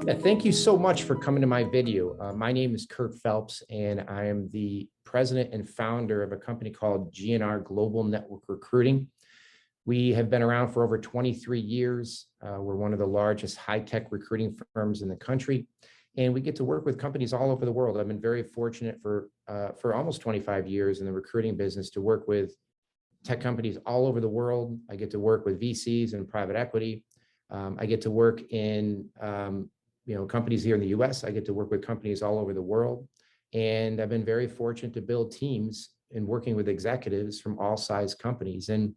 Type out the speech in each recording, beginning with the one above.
Yeah, thank you so much for coming to my video. My name is Kurt Phelps, and I am the president and founder of a company called GNR Global Network Recruiting. We have been around for over 23 years. We're one of the largest high-tech recruiting firms in the country, and we get to work with companies all over the world. I've been very fortunate for almost 25 years in the recruiting business to work with tech companies all over the world. I get to work with VCs and private equity. I get to work in companies here in the US. I get to work with companies all over the world. And I've been very fortunate to build teams and working with executives from all size companies. And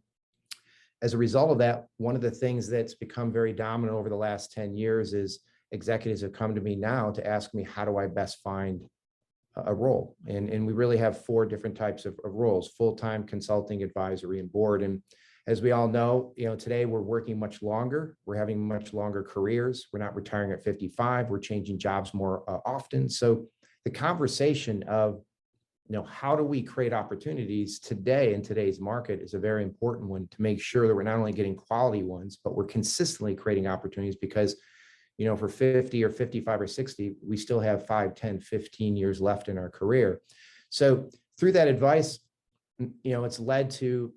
as a result of that, one of the things that's become very dominant over the last 10 years is executives have come to me now to ask me, how do I best find a role? And we really have four different types of roles: full-time, consulting, advisory, and board. And as we all know, today we're working much longer. We're having much longer careers. We're not retiring at 55. We're changing jobs more often. So the conversation of, how do we create opportunities today in today's market is a very important one, to make sure that we're not only getting quality ones, but we're consistently creating opportunities, because for 50 or 55 or 60, we still have 5, 10, 15 years left in our career. So through that advice, it's led to,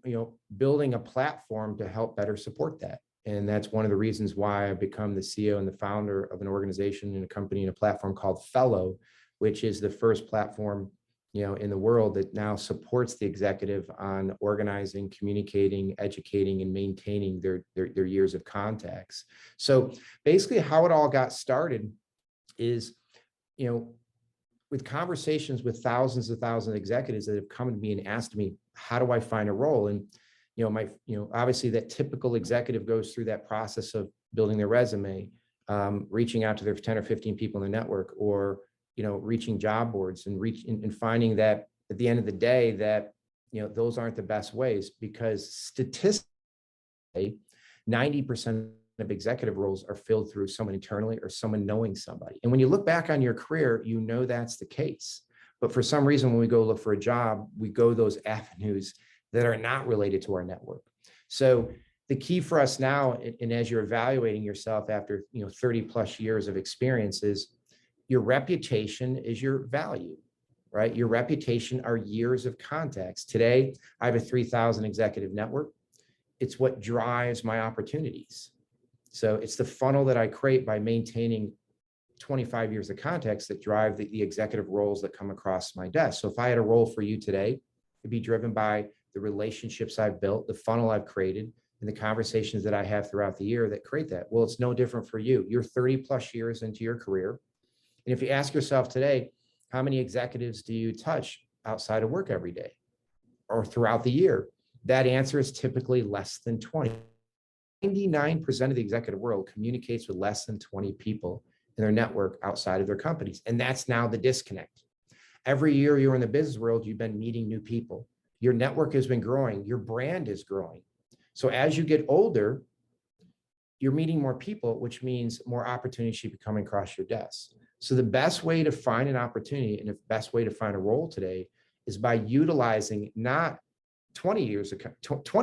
building a platform to help better support that. And that's one of the reasons why I've become the CEO and the founder of an organization and a company and a platform called Phello, which is the first platform, in the world that now supports the executive on organizing, communicating, educating, and maintaining their years of contacts. So basically how it all got started is, with conversations with thousands of executives that have come to me and asked me, how do I find a role? And, obviously that typical executive goes through that process of building their resume, reaching out to their 10 or 15 people in the network, or, reaching job boards and finding that at the end of the day that, those aren't the best ways, because statistically, 90% of executive roles are filled through someone internally or someone knowing somebody. And when you look back on your career, that's the case. But for some reason, when we go look for a job, we go those avenues that are not related to our network. So the key for us now, and as you're evaluating yourself after 30 plus years of experience, is your reputation is your value, right? Your reputation are years of contacts. Today, I have a 3,000 executive network. It's what drives my opportunities. So it's the funnel that I create by maintaining 25 years of contacts that drive the executive roles that come across my desk. So if I had a role for you today, it'd be driven by the relationships I've built, the funnel I've created, and the conversations that I have throughout the year that create that. Well, it's no different for you. You're 30 plus years into your career. And if you ask yourself today, how many executives do you touch outside of work every day or throughout the year? That answer is typically less than 20. 99% of the executive world communicates with less than 20 people in their network outside of their companies. And that's now the disconnect. Every year you're in the business world, you've been meeting new people. Your network has been growing. Your brand is growing. So as you get older, you're meeting more people, which means more opportunities should be coming across your desk. So the best way to find an opportunity and the best way to find a role today is by utilizing not 20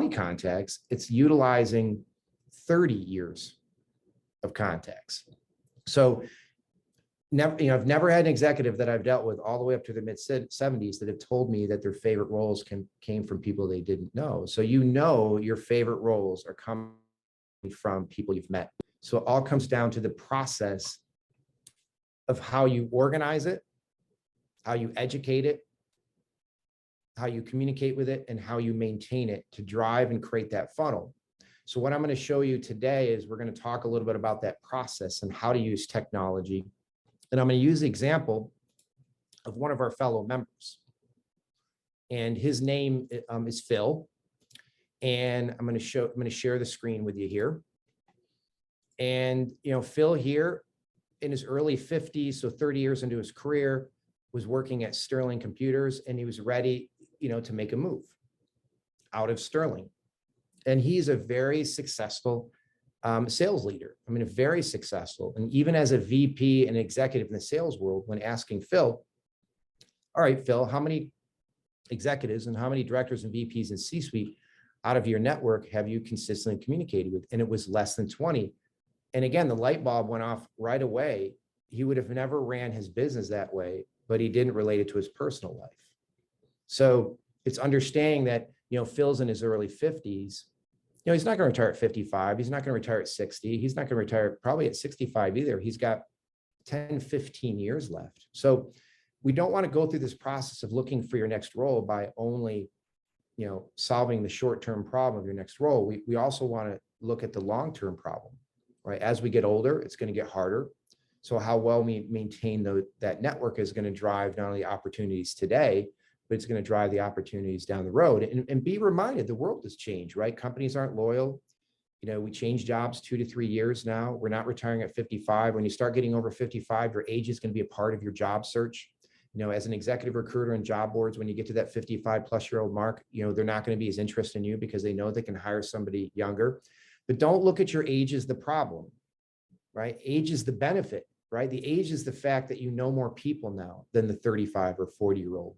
contacts, it's utilizing 30 years of contacts. So I've never had an executive that I've dealt with all the way up to the mid 70s that have told me that their favorite roles came from people they didn't know. So your favorite roles are coming from people you've met. So it all comes down to the process of how you organize it, how you educate it, how you communicate with it, and how you maintain it to drive and create that funnel. So what I'm going to show you today is we're going to talk a little bit about that process and how to use technology. And I'm going to use the example of one of our fellow members. And his name is Phil. And I'm going to share the screen with you here. And Phil here in his early 50s, so 30 years into his career, was working at Sterling Computers, and he was ready, to make a move out of Sterling. And he's a very successful sales leader. Very successful. And even as a VP and executive in the sales world, when asking Phil, all right, Phil, how many executives and how many directors and VPs and C-suite out of your network have you consistently communicated with? And it was less than 20. And again, the light bulb went off right away he would have never ran his business that way, but he didn't relate it to his personal life. So it's understanding that, Phil's in his early 50s. He's not going to retire at 55. He's not going to retire at 60. He's not going to retire probably at 65 either. He's got 10, 15 years left. So we don't want to go through this process of looking for your next role by only, solving the short-term problem of your next role. We also want to look at the long-term problem, right? As we get older, it's going to get harder. So how well we maintain that network is going to drive not only opportunities today, but it's going to drive the opportunities down the road. And be reminded, the world has changed, right? Companies aren't loyal. We change jobs 2 to 3 years now. We're not retiring at 55. When you start getting over 55, your age is going to be a part of your job search. As an executive recruiter and job boards, when you get to that 55-plus-year-old mark, they're not going to be as interested in you because they know they can hire somebody younger. But don't look at your age as the problem, right? Age is the benefit, right? The age is the fact that you know more people now than the 35 or 40-year-old.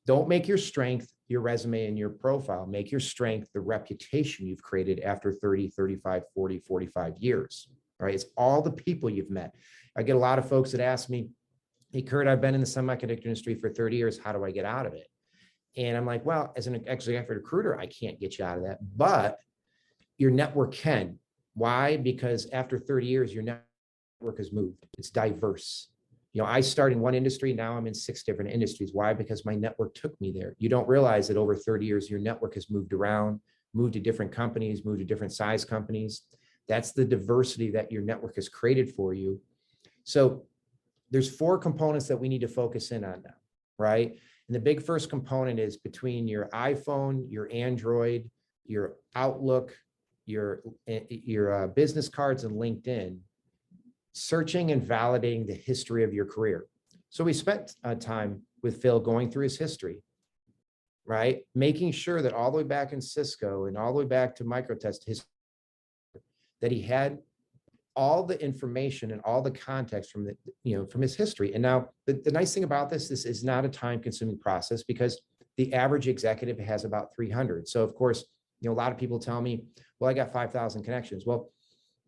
Don't make your strength your resume and your profile. Make your strength the reputation you've created after 30, 35, 40, 45 years, right? It's all the people you've met. I get a lot of folks that ask me, hey, Kurt, I've been in the semiconductor industry for 30 years. How do I get out of it? And I'm like, well, as an executive recruiter, I can't get you out of that, but your network can. Why? Because after 30 years, your network has moved. It's diverse. I started in one industry. Now I'm in 6 different industries. Why? Because my network took me there. You don't realize that over 30 years, your network has moved around, moved to different companies, moved to different size companies. That's the diversity that your network has created for you. So there's 4 components that we need to focus in on now, right? And the big first component is between your iPhone, your Android, your Outlook, your business cards, and LinkedIn, searching and validating the history of your career. So we spent time with Phil going through his history, right? Making sure that all the way back in Cisco and all the way back to Microtest, that he had all the information and all the context from from his history. And now the nice thing about this is not a time-consuming process because the average executive has about 300. So of course, a lot of people tell me, well, I got 5,000 connections. Well,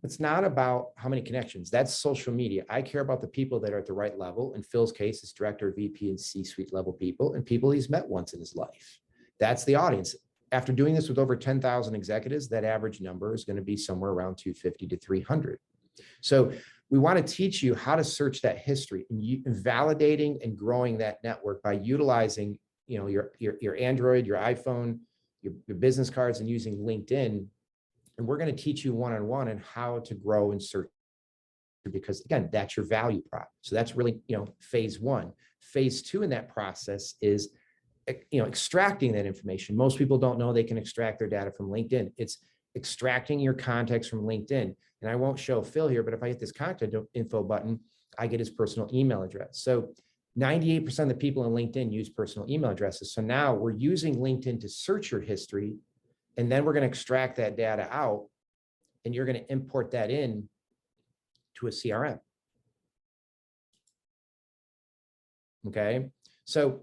it's not about how many connections. That's social media. I care about the people that are at the right level. In Phil's case, it's director, VP, and C-suite level people, and people he's met once in his life. That's the audience. After doing this with over 10,000 executives, that average number is going to be somewhere around 250 to 300. So we want to teach you how to search that history and validating and growing that network by utilizing, your Android, your iPhone, your business cards, and using LinkedIn. And we're going to teach you one-on-one on how to grow and search, because again, that's your value prop. So that's really, phase 1. Phase 2 in that process is, extracting that information. Most people don't know they can extract their data from LinkedIn. It's extracting your contacts from LinkedIn. And I won't show Phil here, but if I hit this contact info button, I get his personal email address. So 98% of the people in LinkedIn use personal email addresses. So now we're using LinkedIn to search your history. And then we're going to extract that data out, and you're going to import that in to a CRM. Okay. So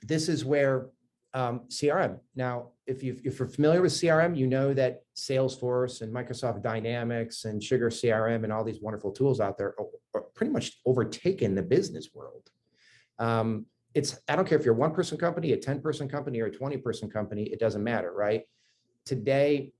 this is where CRM. Now, if you're familiar with CRM, you know that Salesforce and Microsoft Dynamics and Sugar CRM and all these wonderful tools out there are pretty much overtaken the business world. I don't care if you're a 1-person company, a 10-person company, or a 20-person company, it doesn't matter, right? Today,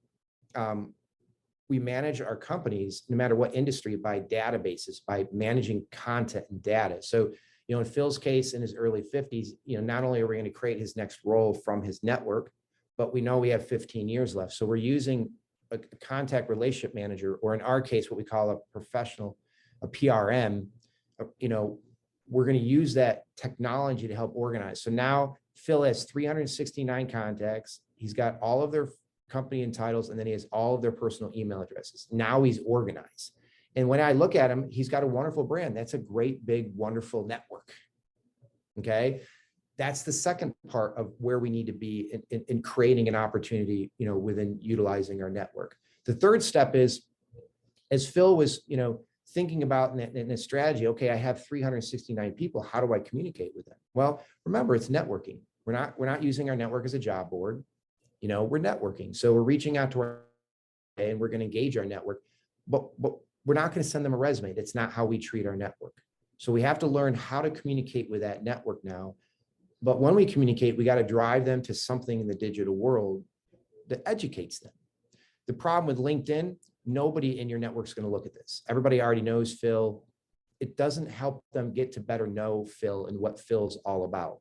we manage our companies, no matter what industry, by databases, by managing content and data. So, in Phil's case, in his early 50s, not only are we going to create his next role from his network, but we know we have 15 years left. So we're using a contact relationship manager, or in our case, what we call a professional, a PRM. We're going to use that technology to help organize. So now Phil has 369 contacts. He's got all of their company and titles, and then he has all of their personal email addresses. Now he's organized. And when I look at him, he's got a wonderful brand. That's a great, big, wonderful network. Okay. That's the second part of where we need to be in creating an opportunity, within utilizing our network. The third step is, as Phil was, thinking about in a strategy, okay, I have 369 people. How do I communicate with them? Well, remember, it's networking. We're not using our network as a job board. We're networking. So we're reaching out to and we're going to engage our network, but we're not going to send them a resume. That's not how we treat our network. So we have to learn how to communicate with that network now. But when we communicate, we got to drive them to something in the digital world that educates them. The problem with LinkedIn, nobody in your network is going to look at this. Everybody already knows Phil. It doesn't help them get to better know Phil and what Phil's all about.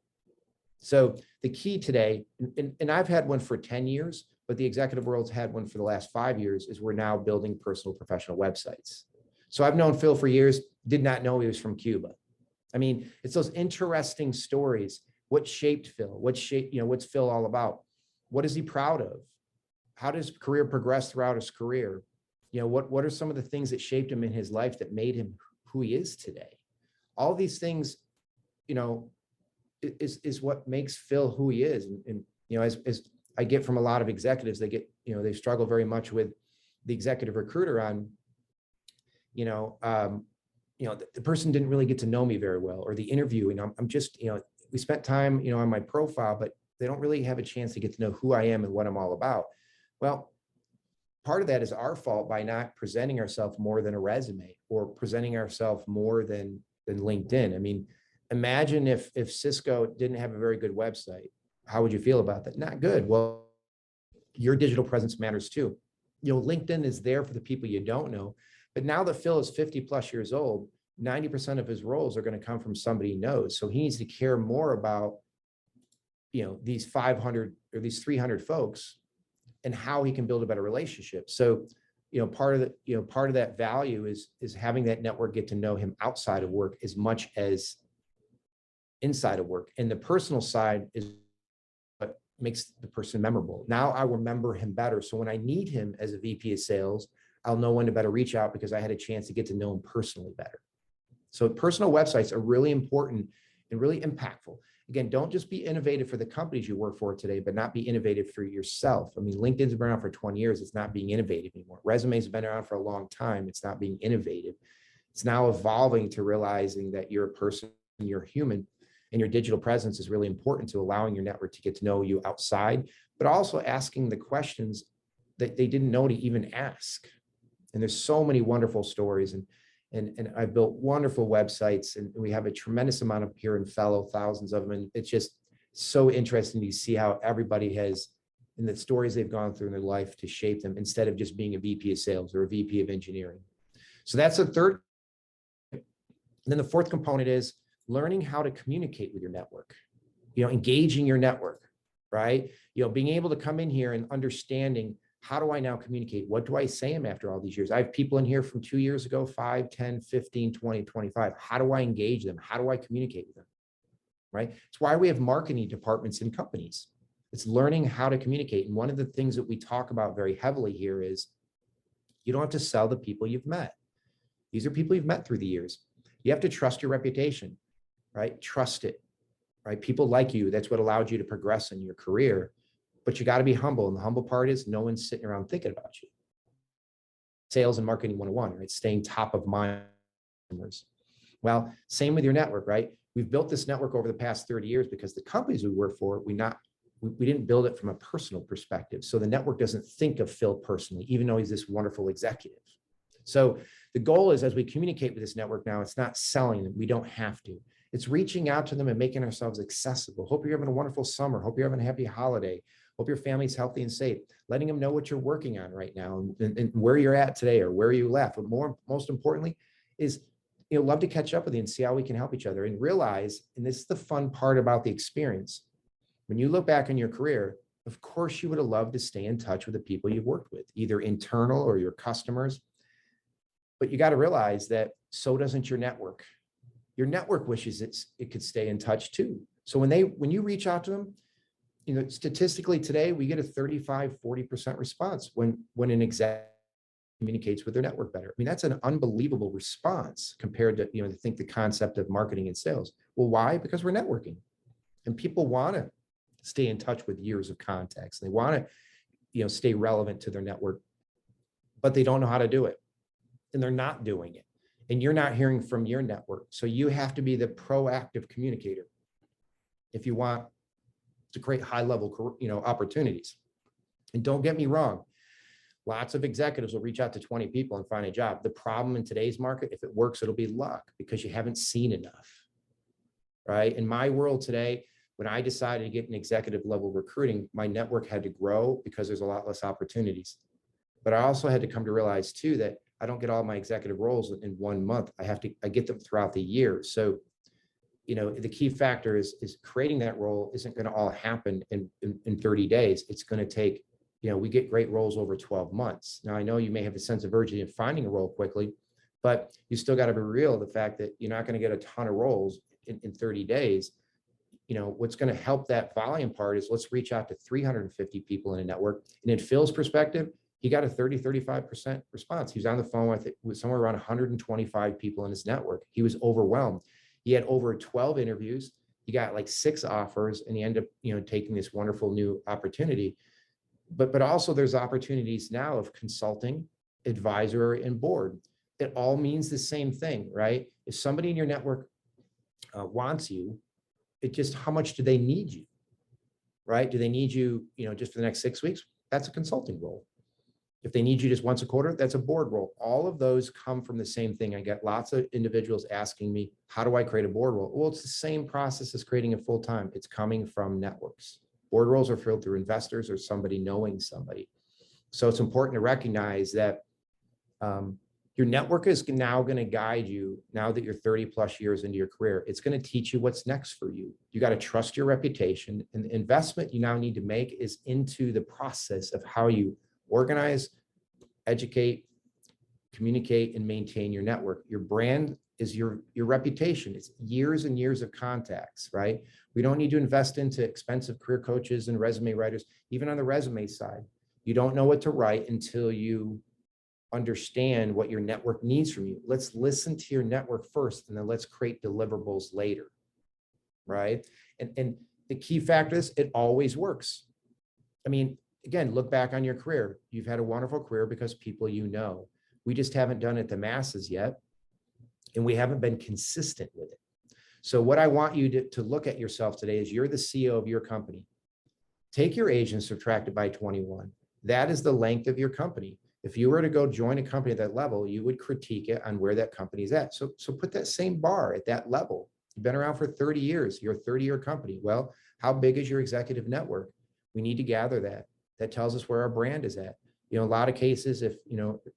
So the key today, and I've had one for 10 years, but the executive world's had one for the last 5 years, is we're now building personal professional websites. So I've known Phil for years, did not know he was from Cuba. I mean, it's those interesting stories. What shaped Phil? What's Phil all about? What is he proud of? How does career progress throughout his career? What are some of the things that shaped him in his life that made him who he is today? All these things, is what makes Phil who he is. And as I get from a lot of executives, they struggle very much with the executive recruiter on, the person didn't really get to know me very well, or the interview, and I'm just, we spent time, on my profile, but they don't really have a chance to get to know who I am and what I'm all about. Well, part of that is our fault by not presenting ourselves more than a resume, or presenting ourselves more than LinkedIn. I mean, imagine if Cisco didn't have a very good website. How would you feel about that? Not good. Well, your digital presence matters too. LinkedIn is there for the people you don't know. But now that Phil is 50 plus years old, 90% of his roles are going to come from somebody he knows. So he needs to care more about, these 500 or these 300 folks and how he can build a better relationship. So, part of that value is having that network get to know him outside of work as much as inside of work. And the personal side is what makes the person memorable. Now I remember him better. So when I need him as a VP of sales, I'll know when to better reach out because I had a chance to get to know him personally better. So personal websites are really important and really impactful. Again, don't just be innovative for the companies you work for today, but not be innovative for yourself. I mean, LinkedIn's been around for 20 years. It's not being innovative anymore. Resumes have been around for a long time. It's not being innovative. It's now evolving to realizing that you're a person, you're human, and your digital presence is really important to allowing your network to get to know you outside, but also asking the questions that they didn't know to even ask. And there's so many wonderful stories, and I've built wonderful websites, and we have a tremendous amount of here in Phello, thousands of them. And it's just so interesting to see how everybody has, and the stories they've gone through in their life to shape them instead of just being a VP of sales or a VP of engineering. So that's the third. And then the fourth component is learning how to communicate with your network, engaging your network, right? Being able to come in here and understanding, how do I now communicate? What do I say them after all these years? I have people in here from 2 years ago, 5, 10, 15, 20, 25. How do I engage them? How do I communicate with them, right? It's why we have marketing departments in companies. It's learning how to communicate. And one of the things that we talk about very heavily here is you don't have to sell the people you've met. These are people you've met through the years. You have to trust your reputation, right? Trust it, right? People like you. That's what allowed you to progress in your career. But you got to be humble. And the humble part is no one's sitting around thinking about you. Sales and marketing 101, right? Staying top of mind. Well, same with your network, right? We've built this network over the past 30 years because the companies we work for, we didn't build it from a personal perspective. So the network doesn't think of Phil personally, even though he's this wonderful executive. So the goal is, as we communicate with this network now, it's not selling them. We don't have to. It's reaching out to them and making ourselves accessible. Hope you're having a wonderful summer. Hope you're having a happy holiday. Hope your family's healthy and safe. Letting them know what you're working on right now and where you're at today or where you left. But most importantly is, love to catch up with you and see how we can help each other and realize, and this is the fun part about the experience. When you look back on your career, of course, you would have loved to stay in touch with the people you've worked with, either internal or your customers. But you got to realize that so doesn't your network. Your network wishes it could stay in touch too. So when you reach out to them, statistically today, we get a 35-40% response when an exec communicates with their network better. I mean, that's an unbelievable response compared to, to think the concept of marketing and sales. Well, why? Because we're networking, and people want to stay in touch with years of contacts. They want to, stay relevant to their network, but they don't know how to do it, and they're not doing it. And you're not hearing from your network. So you have to be the proactive communicator if you want to create high level, opportunities. And don't get me wrong, Lots of executives will reach out to 20 people and find a job. The problem in today's market, if it works, it'll be luck because you haven't seen enough, right? In my world today, when I decided to get an executive level recruiting, my network had to grow because there's a lot less opportunities. But I also had to come to realize too that I don't get all my executive roles in 1 month. I get them throughout the year. So, the key factor is creating that role isn't going to all happen in 30 days. It's going to take, we get great roles over 12 months. Now, I know you may have a sense of urgency in finding a role quickly, but you still got to be real. The fact that you're not going to get a ton of roles in 30 days. What's going to help that volume part is let's reach out to 350 people in a network. And in Phil's perspective, he got a 35% response. He was on the phone with somewhere around 125 people in his network. He was overwhelmed. He had over 12 interviews. He got like 6 offers, and he ended up, taking this wonderful new opportunity. But also there's opportunities now of consulting, advisory, and board. It all means the same thing, right? If somebody in your network wants you, it just, how much do they need you, right? Do they need you, just for the next 6 weeks? That's a consulting role. If they need you just once a quarter, that's a board role. All of those come from the same thing. I get lots of individuals asking me, how do I create a board role? Well, it's the same process as creating a full-time. It's coming from networks. Board roles are filled through investors or somebody knowing somebody. So it's important to recognize that your network is now going to guide you now that you're 30 plus years into your career. It's going to teach you what's next for you. You got to trust your reputation, and the investment you now need to make is into the process of how you organize, educate, communicate, and maintain your network. Your brand is your reputation. It's years and years of contacts, right? We don't need to invest into expensive career coaches and resume writers. Even on the resume side, you don't know what to write until you understand what your network needs from you. Let's listen to your network first, and then let's create deliverables later, right? And the key factor is it always works. I mean, again, look back on your career. You've had a wonderful career because people we just haven't done it to masses yet, and we haven't been consistent with it. So what I want you to look at yourself today is you're the CEO of your company. Take your age and subtract it by 21. That is the length of your company. If you were to go join a company at that level, you would critique it on where that company is at. So put that same bar at that level. You've been around for 30 years. You're a 30-year company. Well, how big is your executive network? We need to gather that. That tells us where our brand is at. A lot of cases, if,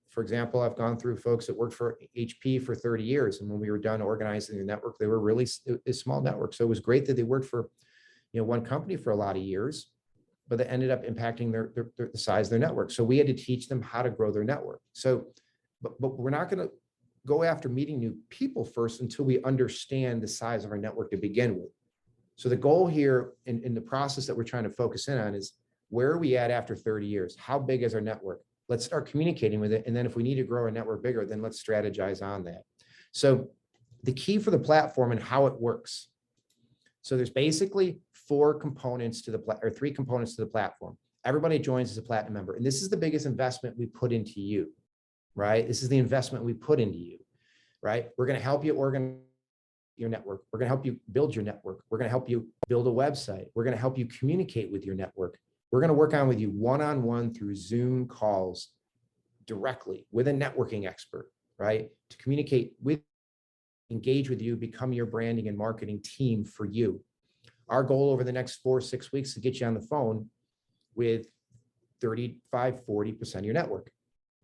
for example, I've gone through folks that worked for HP for 30 years. And when we were done organizing the network, they were really a small network. So it was great that they worked for, one company for a lot of years, but that ended up impacting the size of their network. So we had to teach them how to grow their network. So, but we're not going to go after meeting new people first until we understand the size of our network to begin with. So the goal here in the process that we're trying to focus in on is, where are we at after 30 years? How big is our network? Let's start communicating with it. And then if we need to grow our network bigger, then let's strategize on that. So the key for the platform and how it works. So there's basically 3 components to the platform. Everybody joins as a platinum member. And this is the biggest investment we put into you, right? This is the investment we put into you, right? We're going to help you organize your network. We're going to help you build your network. We're going to help you build a website. We're going to help you communicate with your network. We're going to work on with you one-on-one through Zoom calls directly with a networking expert, right? To communicate with, engage with you, become your branding and marketing team for you. Our goal over the next 4 or 6 weeks is to get you on the phone with 35, 40% of your network.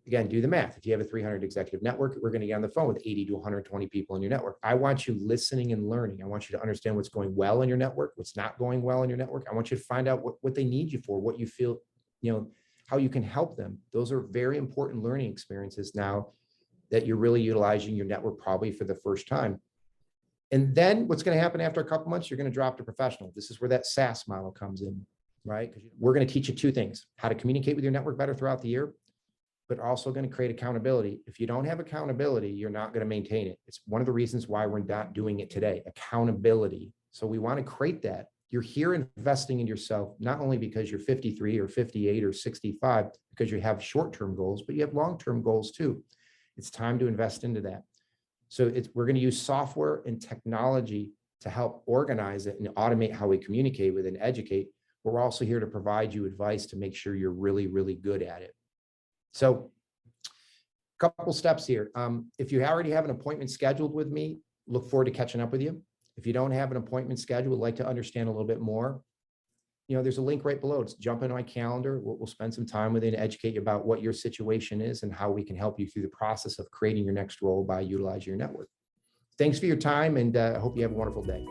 Again, do the math. If you have a 300 executive network, we're going to get on the phone with 80 to 120 people in your network. I want you listening and learning. I want you to understand what's going well in your network, what's not going well in your network. I want you to find out what they need you for, what you feel, how you can help them. Those are very important learning experiences now that you're really utilizing your network probably for the first time. And then what's going to happen after a couple months, you're going to drop to professional. This is where that SaaS model comes in, right? Because we're going to teach you 2 things: how to communicate with your network better throughout the year, but also going to create accountability. If you don't have accountability, you're not going to maintain it. It's one of the reasons why we're not doing it today, accountability. So we want to create that. You're here investing in yourself, not only because you're 53 or 58 or 65, because you have short-term goals, but you have long-term goals too. It's time to invest into that. So we're going to use software and technology to help organize it and automate how we communicate with and educate. We're also here to provide you advice to make sure you're really, really good at it. So couple steps here. If you already have an appointment scheduled with me, look forward to catching up with you. If you don't have an appointment scheduled, would like to understand a little bit more, there's a link right below. It's jump in my calendar. We'll spend some time with you and educate you about what your situation is and how we can help you through the process of creating your next role by utilizing your network. Thanks for your time, and I hope you have a wonderful day.